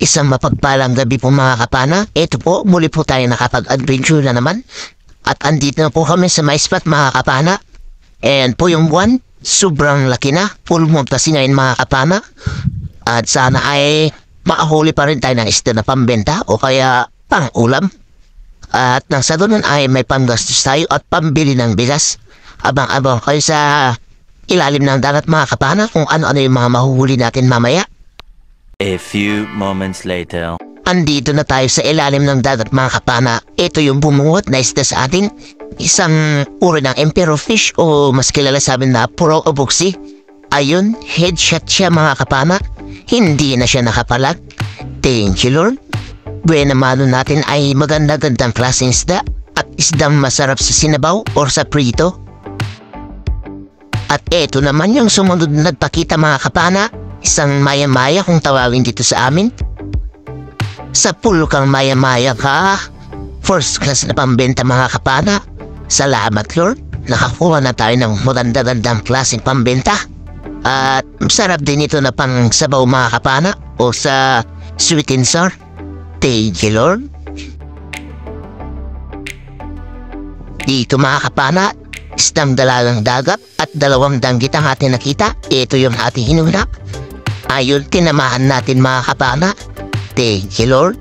Isang mapagpalang gabi po mga kapana. Ito po, muli po tayo nakapag-adventure na naman. At andito na po kami sa my spot mga kapana. And po yung buwan, sobrang laki na. Full moon kasi ngayon mga kapana. At sana ay makahuli pa rin tayo ng isda na pambenta o kaya pang ulam. At nang sa doon ay may panggastos tayo at pambili ng bigas. Abang-abang kayo sa ilalim ng dagat mga kapana kung ano-ano yung mga mahuhuli natin mamaya. A few moments later. Andito na tayo sa ilalim ng dagat mga kapana. Ito yung bumuhat na isda sa atin. Isang uri ng emperor fish o mas kilala sa amin na puro o buksi. Ayun, headshot siya mga kapana. Hindi na siya nakapalag. Thank you Lord. Buena mano natin ay maganda-gandang klaseng isda at isdang masarap sa sinabaw or sa prito. At eto naman yung sumunod na nagpakita mga kapana. Isang maya-maya kung tawagin dito sa amin. Sa pool kang maya-maya ka. First class na pambenta mga kapana. Salamat Lord. Nakakuha na tayo ng maganda-gandang klaseng pambenta. At sarap din ito na pang sabaw mga kapana o sa sweet and sour. Thank you Lord. Dito mga kapana, isang dalagang dagat at dalawang danggit ang ating nakita. Ito yung ating hinunap. Ayun, tinamahan natin mga kapana. Thank you Lord.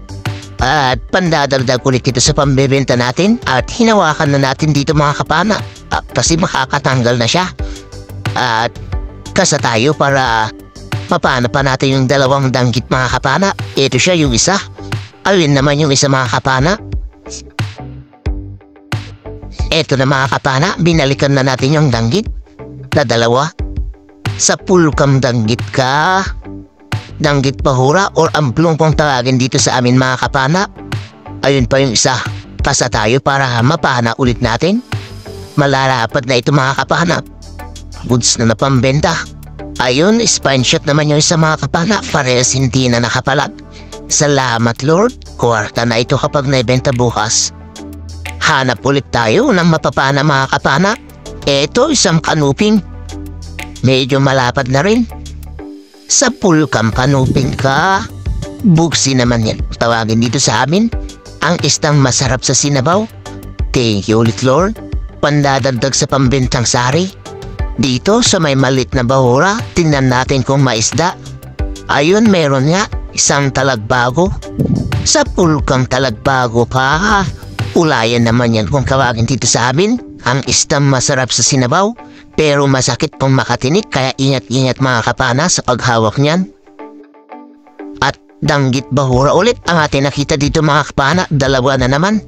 At pandadagdag ulit ito sa pambebenta natin. At hinawakan na natin dito mga kapana. Kasi makakatanggal na siya. At kasa tayo para mapana pa natin yung dalawang danggit mga kapana. Ito siya yung isa. Ayun naman yung isa mga kapana. Ito na mga kapana, binalikan na natin yung danggit na dalawa. Sa pool kang danggit ka. Danggit pahura or amplong kung tawagin dito sa amin mga kapana. Ayun pa yung isa. Pasa tayo para mapana ulit natin. Malalapat na ito mga kapana. Goods na napambenta. Ayun, spine shot naman yung isa mga kapana. Parehas hindi na nakapalag. Salamat Lord. Kwarta na ito kapag naibenta bukas. Hanap ulit tayo ng mapapana mga kapana. Eto isang kanuping. Medyo malapad na rin. Sa pool kang kanuping ka. Buksi naman yan. Tawagin dito sa amin. Ang isdang masarap sa sinabaw. Thank you ulit Lord. Pandadagdag sa pambentang sari. Dito sa may malit na bahura. Tingnan natin kung maisda. Ayun meron nga. Isang talagbago. Sa pool kang talagbago ka. Ulayan naman yan kung tawagin dito sa amin. Ang isdang masarap sa sinabaw. Pero masakit kung makatinik kaya ingat-ingat mga kapana sa paghawak niyan. At danggit bahura ulit ang ating nakita dito mga kapana. Dalawa na naman.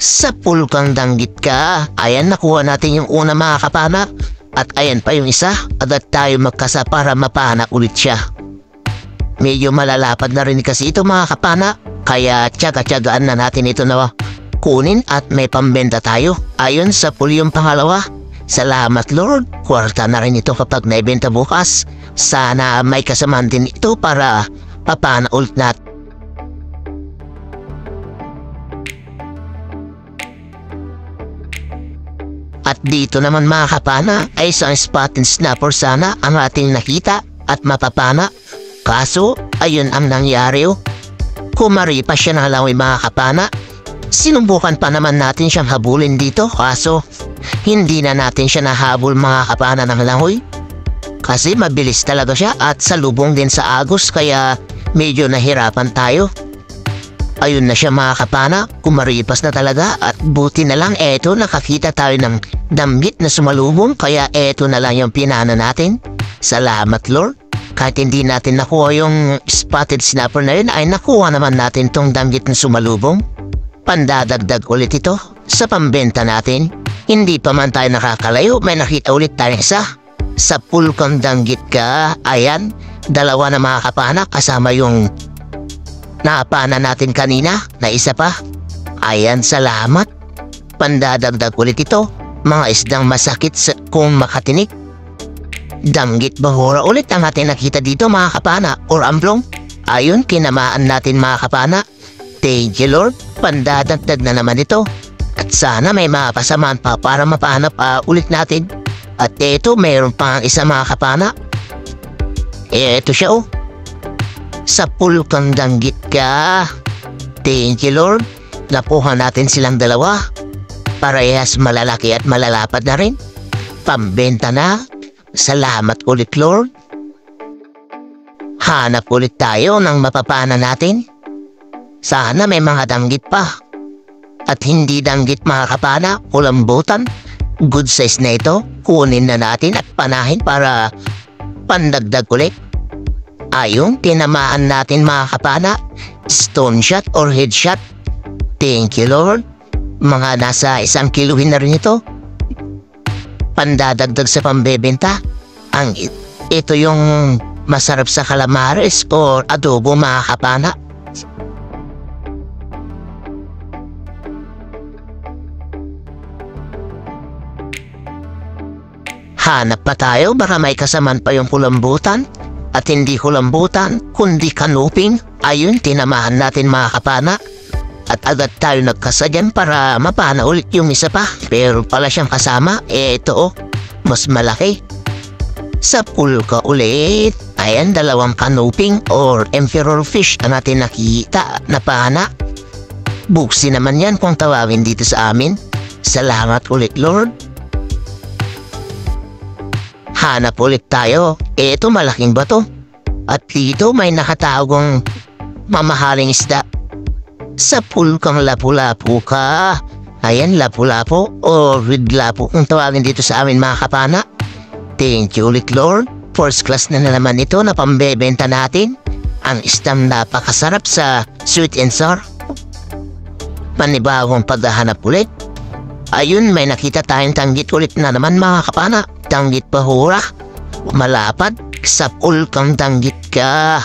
Sa pool kang danggit ka. Ayan nakuha natin yung una mga kapana. At ayan pa yung isa. Agad tayo magkasa para mapana ulit siya. Medyo malalapad na rin kasi ito mga kapana. Kaya tiyaga-tiyagaan na natin ito na kunin at may pambenta tayo. Ayon sa pool yung pangalawa. Salamat Lord. Kwarta na rin ito kapag naibenta bukas. Sana may kasamaan din ito para papana ulit natin. At dito naman mga kapana ay isang spot and snapper sana ang ating nakita at mapapana. Kaso ayun ang nangyari. Kumari pa siya ng langoy mga kapana. Sinubukan pa naman natin siyang habulin dito kaso hindi na natin siya nahabol mga kapana ng langoy. Kasi mabilis talaga siya at salubong din sa agos kaya medyo nahirapan tayo. Ayun na siya mga kapana, kumaripas na talaga at buti na lang eto nakakita tayo ng damit na sumalubong kaya eto na lang yung pinana natin. Salamat Lord. Kahit hindi natin nakuha yung spotted snapper na yun, ay nakuha naman natin tong danggit na sumalubong. Pandadagdag ulit ito sa pambenta natin. Hindi pa man tayo nakakalayo, may nakita ulit tayo isa. Sa pool kang danggit ka, ayan, dalawa na mga kapana kasama yung napana natin kanina na isa pa. Ayan, salamat. Pandadagdag ulit ito, mga isdang masakit kung makatinik. Danggit bahura ulit ang ating nakita dito mga kapana or amblong. Ayun, kinamaan natin mga kapana. Thank you Lord, pandadagdag na naman ito. At sana may mapasamaan pa para mapahanap ulit natin. At ito, mayroon pang isa mga kapana. Ito siya oh. Sa pool kang danggit ka. Thank you Lord, nakuha natin silang dalawa. Parehas malalaki at malalapad na rin. Pambenta na. Salamat ulit Lord. Hanap ulit tayo ng mapapana natin. Sana may mga danggit pa. At hindi danggit mga kapana, kulambutan. Good size na ito. Kunin na natin at panahin para pandagdag ulit. Ayun, tinamaan natin mga kapana. Stone shot or headshot. Thank you Lord. Mga nasa 1 kiluhin na rin ito. Pandadagdag sa pambebenta. Ito yung masarap sa calamares or adobo mga kapana. Hanap pa tayo, baka may kasaman pa yung kulambutan. At hindi kulambutan, kundi kanuping. Ayun, tinamahan natin mga kapana. At agad tayo nagkasadyan para mapana ulit yung isa pa. Pero pala siyang kasama, ito oh, mas malaki. Sa pool ka ulit. Ayan, 2 kanuping or emperor fish ang natin nakita na pana. Buksi naman yan kung tawagin dito sa amin. Salamat ulit Lord. Hanap ulit tayo. Ito malaking bato. At dito may nakatagong mamahaling isda. Sa pool kang lapu-lapu ka. Ayan, lapu-lapu o red lapu kung tawagin dito sa amin mga kapana. Thank you ulit Lord. First class na naman ito na pambebenta natin. Ang isdang napakasarap sa sweet and sour. Panibagong paghahanap ulit. Ayun, may nakita tayong tanggit ulit na naman mga kapana. Tanggit bahura. Malapad. Sa pool kang tanggit ka.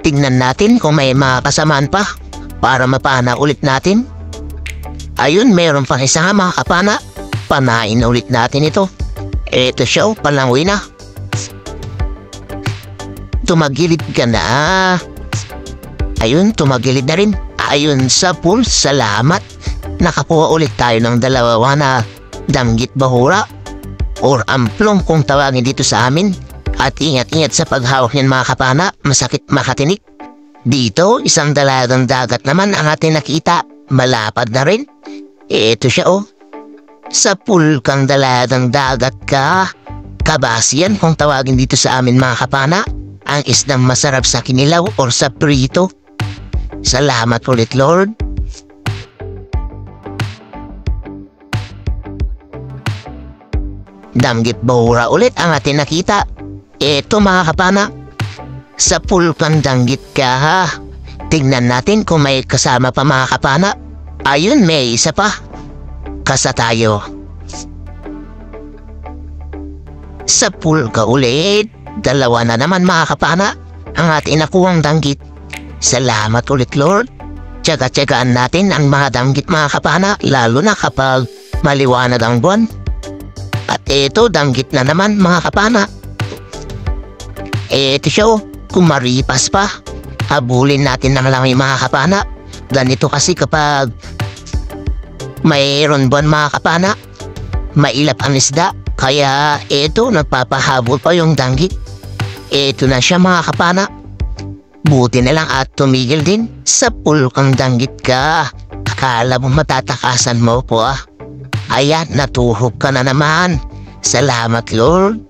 Tingnan natin kung may mga kasamaan pa para mapana ulit natin. Ayun, mayroon pang isa nga mga kapana. Panain ulit natin ito. Ito siya, palangoy na. Tumagilid ka na. Ayun, tumagilid na rin. Ayun, sa pool, salamat. Nakakuha ulit tayo ng 2 na danggit bahura or amplong kung tawagin dito sa amin. At ingat-ingat sa paghawak niyan mga kapana, masakit makatinik. Dito, isang dalagang dagat naman ang ating nakita. Malapad na rin. Ito siya oh. Sa pool kang dalagang dagat ka. Kabasian kung tawagin dito sa amin mga kapana. Ang isdang masarap sa kinilaw or sa prito. Salamat ulit Lord. Danggit bahura ulit ang ating nakita. Ito mga kapana. Sa pool kang danggit ka ha. Tignan natin kung may kasama pa mga kapana. Ayun, may isa pa. Kasa tayo. Sa pool ka ulit. 2 na naman mga kapana ang ating nakuhang danggit. Salamat ulit Lord. Tiyaga-tiyagaan natin ang mga danggit mga kapana, lalo na kapag maliwanag ang buwan. At ito, danggit na naman mga kapana. Ito siya oh, kumaripas pa. Habulin natin ng lang yung mga kapana. Ganito kasi kapag mayroon buwan mga kapana, mailap ang isda. Kaya ito, nagpapahabol pa yung danggit. Ito na siya mga kapana. Buti na lang at tumigil din. Sa pool kang danggit ka. Akala mo matatakasan mo po ah. Ayan, natuhog ka na naman. Salamat Lord.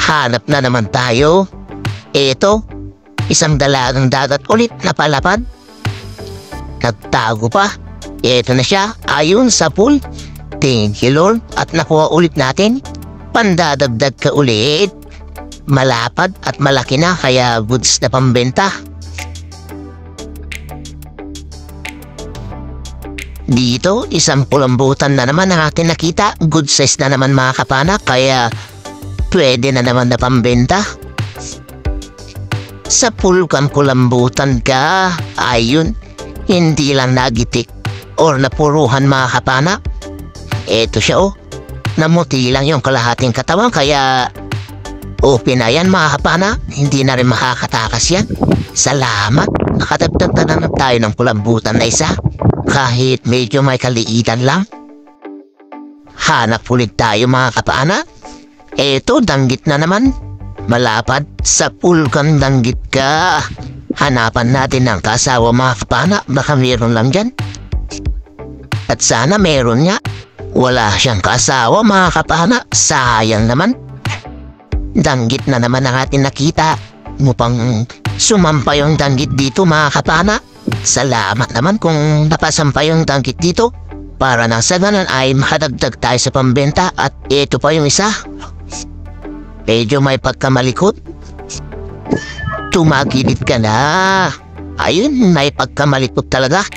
Hanap na naman tayo. Ito, isang dalagang dagat ulit na palapad. Nagtago pa. Ito na siya, ayun sa pool. Thank you Lord. At nakuha ulit natin. Pandadagdag ka ulit. Malapad at malaki na kaya goods na pambenta. Dito, isang kulambutan na naman ang ating nakita. Good size na naman mga kapana kaya pwede na naman na pambenta. Sa pulkan kulambutan ka, ayun, hindi lang nagitik or napuruhan mga kapana. Eto siya namuti lang yung kalahating katawan kaya open na yan mga kapana, hindi na rin makakatakas yan. Salamat, nakadagdag na naman tayo ng kulambutan na isa. Kahit medyo may kaliitan lang. Hanap ulit tayo mga kapana. Eto, danggit na naman. Malapad sa pulkan danggit ka. Hanapan natin ng kasawa mga kapana, baka meron lang dyan. At sana meron nga. Wala siyang kasawa mga kapana, sayang naman. Danggit na naman ang ating nakita. Mupang sumampa yung danggit dito mga kapana. Salamat naman kung napasampa yung danggit dito. Para nang sa ganon ay makadagdag tayo sa pambenta. At ito pa yung isa. Medyo may pagkamalikot. Tumagilid ka na. Ayun, may pagkamalikot talaga.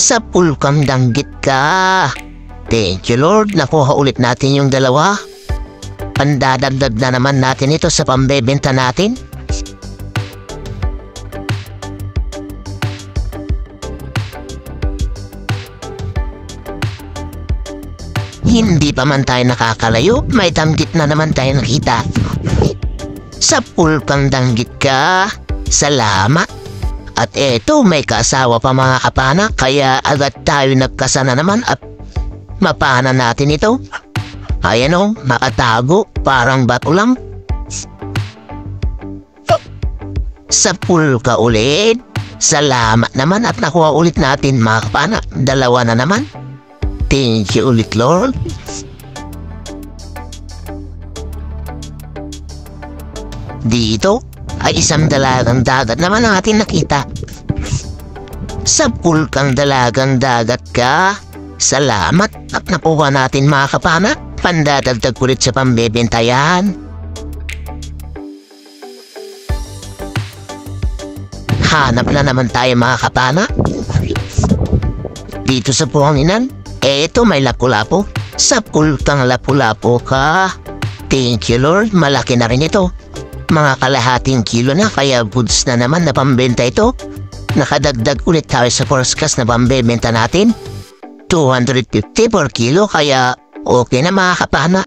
Sa pulkang danggit ka. Thank you Lord, nakuha ulit natin yung dalawa. Pandadagdag na naman natin ito sa pambebenta natin. Hindi pa man tayo nakakalayo, may danggit na naman tayo nakita. Sa pulkang danggit ka, salamat. At eto, may kasawa pa mga kapana, kaya agad tayo nagkasana naman at mapana natin ito. Ayan makatago, parang bato lang. Sa pulka ulit, salamat naman at nakuha ulit natin mga kapana, dalawa na naman. Thank you ulit Lord. Dito ay isang dalagang dagat naman ang ating nakita. Sa pulkang dalagang dagat ka, salamat at nakuha natin mga kapana. Pandadagdag ulit sa pambebenta yan. Hanap na naman tayo mga kapana. Dito sa puhanginan, eto may lapu-lapu. Sa pulkang lapu-lapu ka. Thank you Lord, malaki na rin ito. Mga kalahating kilo na kaya goods na naman na pambenta ito. Nakadagdag ulit tayo sa forecast na pambebenta natin. 250 per kilo kaya okay na mga kapana.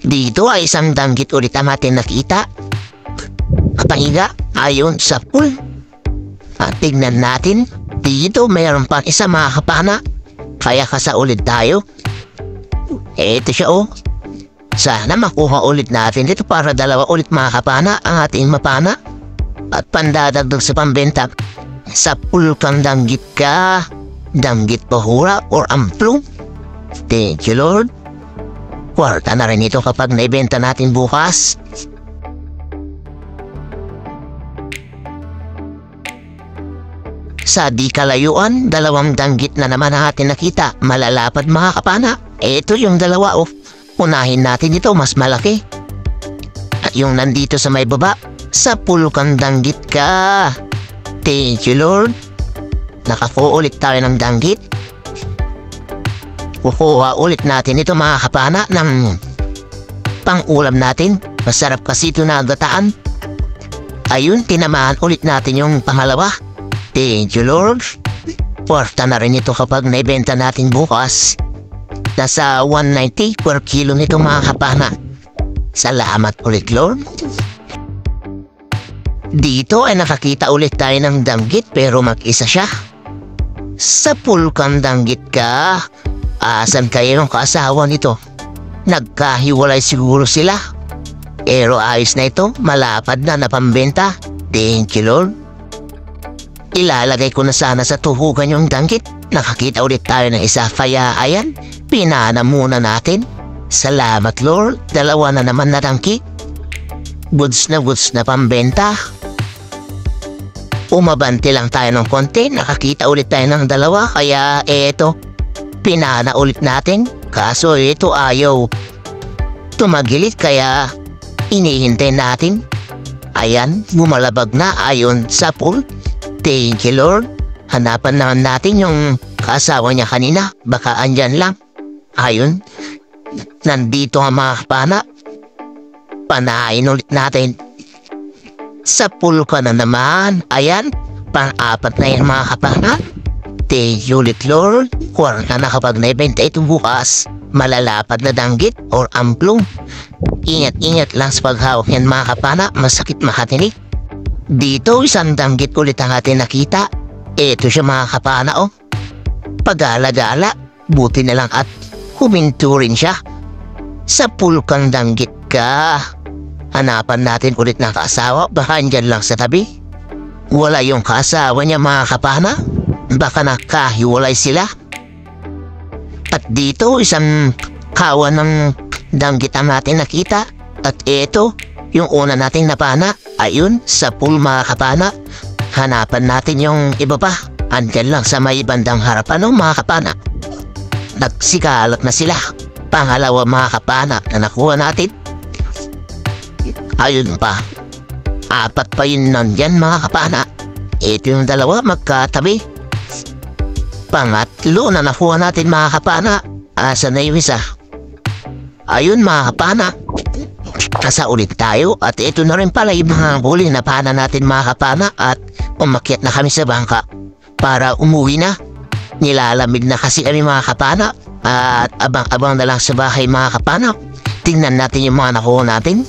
Dito ay isang danggit ulit ang ating nakita. Kapahiga ayon sa pool. At tignan natin. Dito mayroon pa isa mga kapana. Kaya kasa ulit tayo. Ito siya Sana makuha ulit natin dito para dalawa ulit mga kapana ang ating mapana. At pandadagdag sa pambenta. Sa pulkang danggit ka, danggit pahura or amplong. Thank you Lord. Kwarta na rin ito kapag naibenta natin bukas. Sa di kalayuan, dalawang danggit na naman ang ating nakita. Malalapad mga kapana. Ito yung dalawa Unahin natin ito, mas malaki. At yung nandito sa may baba, sa pulkang danggit ka. Thank you Lord. Nakakuha ulit tayo ng danggit. Kukuha ulit natin ito mga kapana ng pang-ulam natin. Masarap kasi ito na gataan. Ayun, tinamaan ulit natin yung pangalawa. Thank you Lord. Porta na rin ito kapag naibenta natin bukas. Nasa 190 per kilo nito mga kapana. Salamat ulit Lord. Dito ay nakakita ulit tayo ng danggit pero mag-isa siya. Sa pulkang danggit ka. Asan kayo ng kaasawa nito? Nagkahiwalay siguro sila. Pero ayos na ito, malapad na napambenta. Thank you Lord. Ilalagay ko na sana sa tuhugan yung danggit. Nakakita ulit tayo ng isa kaya ayan, pinana muna natin. Salamat Lord, dalawa na naman na danggit. Goods na pambenta. Umabante lang tayo ng konti, nakakita ulit tayo ng dalawa kaya eto. Pinana ulit natin, kaso ito ayaw tumagilid kaya inihintay natin. Ayan, bumalabag na ayon sa pool. Thank you Lord. Hanapan naman natin yung kasawa niya kanina. Baka andyan lang. Ayun, nandito ang mga kapana. Panahin ulit natin. Sa pool ka na naman. Ayan, pang-apat na yan mga kapana. Thank you ulit Lord. Kwarta na kapag naibenta ito bukas. Malalapad na danggit or amplong. Ingat-ingat lang sa paghawak yan mga kapana. Masakit makatinig. Dito isang danggit ulit ang atin nakita. Ito siya mga kapana oh. Pag-alagala. Buti na lang at huminto rin siya. Sa pool kang danggit ka. Hanapan natin ulit ng kaasawa. Baka andyan lang sa tabi. Wala yung kaasawa niya mga kapana. Baka nakahiwalay sila. At dito isang kawan ng danggit ang natin nakita. At ito yung una nating napana. Ayun sa pool mga kapana. Hanapan natin yung iba pa. Andyan lang sa may bandang harapan ng mga kapana. Nagsikalak na sila. Pangalawa mga kapana na nakuha natin. Ayun pa. Apat pa yun nandyan mga kapana. Ito yung dalawa magkatabi. Pangatlo na nakuha natin mga kapana. Asa na yung isa? Ayun mga kapana. Kasa ulit tayo at ito na rin pala yung mga huli na pana natin mga kapana at umakyat na kami sa bangka para umuwi na. Nilalamig na kasi kami mga kapana at abang-abang na lang sa bahay mga kapana. Tingnan natin yung mga nakuha natin.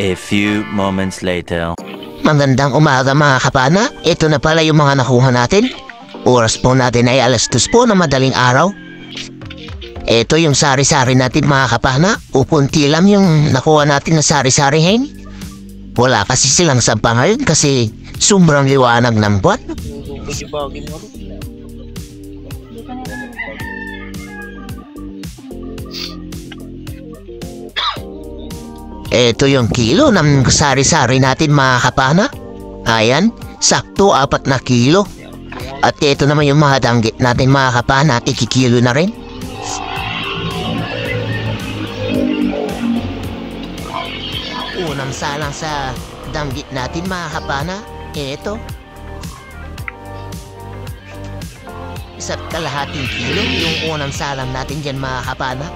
A few moments later. Magandang umaga mga kapana. Ito na pala yung mga nakuha natin. Oras po natin ay 2:00 po na madaling araw. Ito yung sari-sari natin mga kapana. Upunti lang yung nakuha natin na sari-sari hen. Wala kasi silang sampa ngayon kasi sobrang liwanag ng buwan. Ito yung kilo ng sari-sari natin mga kapana. Ayan, sakto 4 na kilo. At ito naman yung mga danggit natin mga kapana. Ikikilo na rin. Unang salang sa danggit natin mga kapana. Ito. 1.5 kilo yung unang salang natin dyan mga kapana.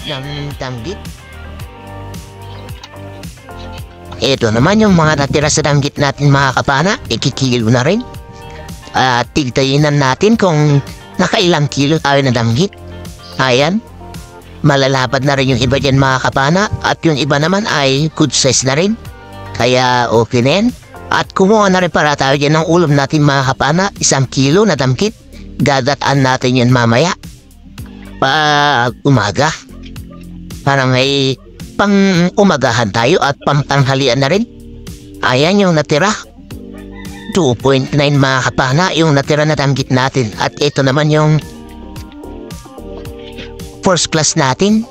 Ng danggit. Ito naman yung mga natira sa danggit natin mga kapana. Ikikilo na rin. At tigtayinan natin kung nakailang kilo tayo na danggit. Ayan. Malalapad na rin yung iba dyan mga kapana. At yung iba naman ay good size na rin. Kaya okay na yan. At kumuha na rin para tayo dyan ng ulam natin mga kapana. 1 kilo na danggit. Dadataan natin yan mamaya. Pag umaga. Parang may pang umagahan tayo at pangtanghalian na rin. Ayan yung natira. 2.9 mga kapana yung natira na danggit natin. At ito naman yung first class natin.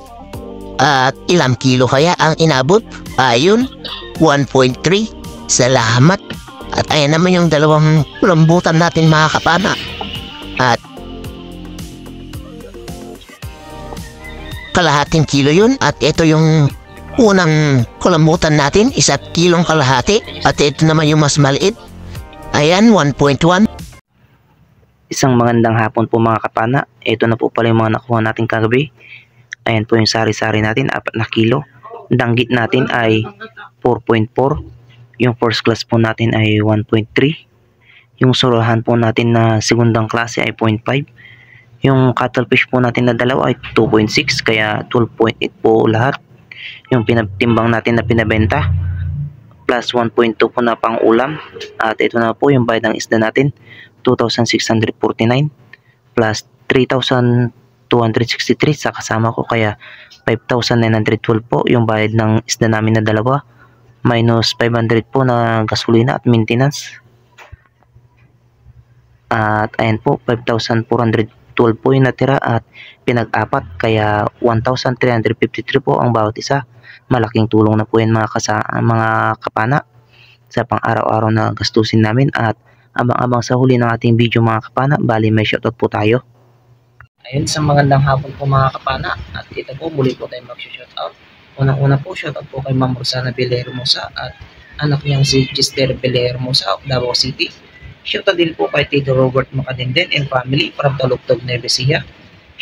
At ilang kilo kaya ang inabot? Ayun, 1.3. Salamat. At ayan naman yung dalawang lambutan natin mga kapana. At kalahating kilo yun. At ito yung unang kulambutan natin, 1 kilong kalahati. At ito naman yung mas maliit. Ayan, 1.1. Isang magandang hapon po mga kapana. Ito na po pala yung mga nakuha natin kagabi. Ayan po yung sari-sari natin, 4 na kilo. Danggit natin ay 4.4. Yung first class po natin ay 1.3. Yung surahan po natin na segundang klase ay 0.5. Yung cuttlefish po natin na dalawa ay 2.6. Kaya 12.8 po lahat. Yung pinatimbang natin na pinabenta plus 1.2 po na pang ulam. At ito na po yung bayad ng isda natin, 2,649 plus 3,263 sa kasama ko, kaya 5,912 po yung bayad ng isda namin na dalawa, minus 500 po na gasolina at maintenance. At ayan po, 5,412 po yung natira at pinag-apat, kaya 1,353 po ang bawat isa. Malaking tulong na po yan mga kapana sa pang-araw-araw na gastusin namin. At abang-abang sa huli ng ating video mga kapana. Bali may shoutout po tayo. Ayun, sa magandang hapon po mga kapana. At ito po, muli po tayo mag-shoutout. Unang-una po, shoutout po kay Ma'am Rosana Villarhermosa at anak niyang si Chester Villarhermosa of Davao City. Shoutout din po kay Tito Robert Macadenden and family from Talugtog, Nueva Ecija.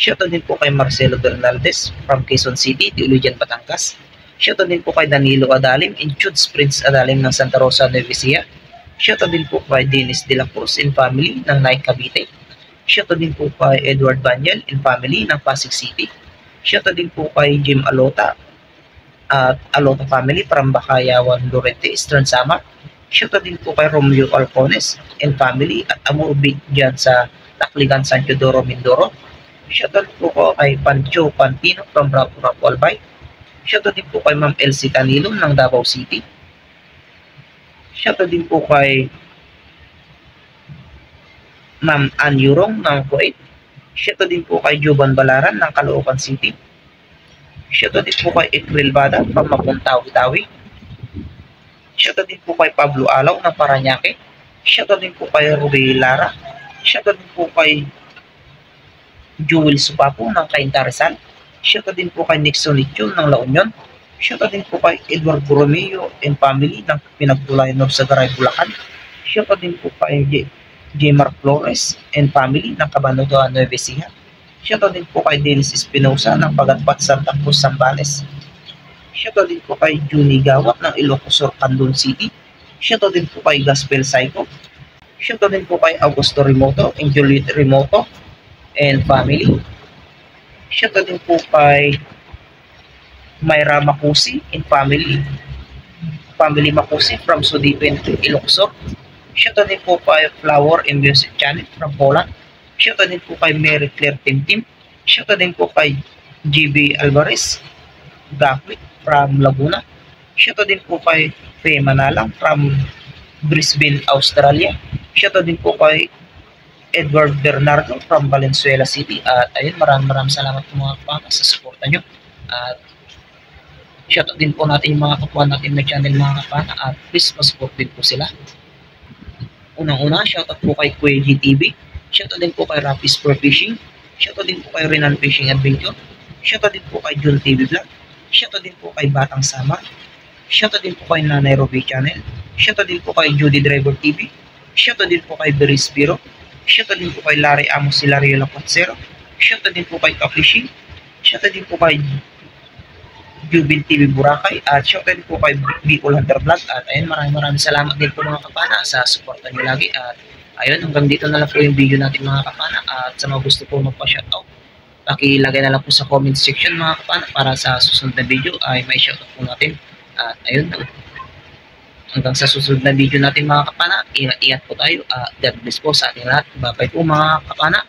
Shoutout din po kay Marcelo Bernaldez from Quezon City, Tuluyan, Batangas. Shoutout din po kay Danilo Adalim and Chuds Prince Adalim ng Santa Rosa, Nueva Ecija. Shoutout din po kay Dennis De La Cruz and family ng Naik, Cavite. Shoutout din po kay Edward Banyel and family ng Pasig City. Shoutout din po kay Jim Alota at Alota family from Bakayawan, Lorente, Eastern Samar. Shoutout din po kay Romeo Alcones and family at Amurbi dyan sa Takligan, San Teodoro, Mindoro. Shoutout po ko kay Pancho Pantino from Rapu-Rapu, Albay. Shoutout din po kay Ma'am Elsie Canilo ng Davao City. Shoutout din po kay Ma'am Ann Yurong ng Kuwait. Shoutout din po kay Juban Balaran ng Caloocan City. Shoutout din po kay April Bada from Mapuntawi-Tawi. Shoutout din po kay Pablo Alaw ng Paranaque. Shoutout din po kay Ruby Lara. Shoutout din po kay Jewel Supapo ng Cainta Rizal. Shoutout din po kay Nixon Lichon ng La Union. Shoutout din po kay Edward Borromeo and family ng Pinagtulayan ng Sagaray, Bulacan. Shoutout din po kay J. Mark Flores and family ng Cabanatuan, Nueva Ecija. Shoutout din po kay Dennis Espinosa ng Pagatpat, Santa Cruz, Zambales. Shoutout din po kay Juni Gawat ng Ilocos Sur, Candon City. Shoutout din po kay Gospel Psycho. Shoutout din po kay Augusto Remoto and Juliet Remoto and family. Shoutout din po kay Myra Makusi and family. Family Makusi from Sudipen, Ilocos Sur. Shoutout din po kay Flower and Music Channel from Poland. Shoutout din po kay Mary Claire Tim. Shoutout din po kay GB Alvarez Gakwi from Laguna. Shoutout din po kay Faye Manalang from Brisbane, Australia. Shoutout din po kay Edward Bernardo from Valenzuela City. At ayun, maraming salamat po mga kapana sa suporta nyo. At shoutout din po natin yung mga kapwa natin na channel mga kapana. At please masupport din po sila. Unang-una, shoutout po kay Kuya GTV. Shoutout din po kay Rapi Sport Fishing. Shoutout din po kay Renan Fishing Adventure. Shoutout din po kay Jun TV Vlog. Shoutout din po kay Batang Samar. Shoutout din po kay Nanay Ruby Channel. Shoutout din po kay Judy Driver TV. Shoutout din po kay Beris Piro. Shoutout din po kay Larry Amos Hilario Lapatsero. Shoutout din po kay Ka-Fishing. Shoutout din po kay Jubin TV Boracay at shoutout din po kay Bicol Hunter Vlog. At ayun, maraming salamat din po mga kapana sa suporta nyo lagi. At ayun, hanggang dito na lang po yung video natin mga kapana. At sa mga gusto po magpa-shoutout, pakilagay na lang po sa comment section mga kapana para sa susunod na video ay may shoutout po natin. At ayun, hanggang sa susunod na video natin mga kapana, ingat-ingat po tayo. God bless po sa ating lahat. Bye-bye po mga kapana.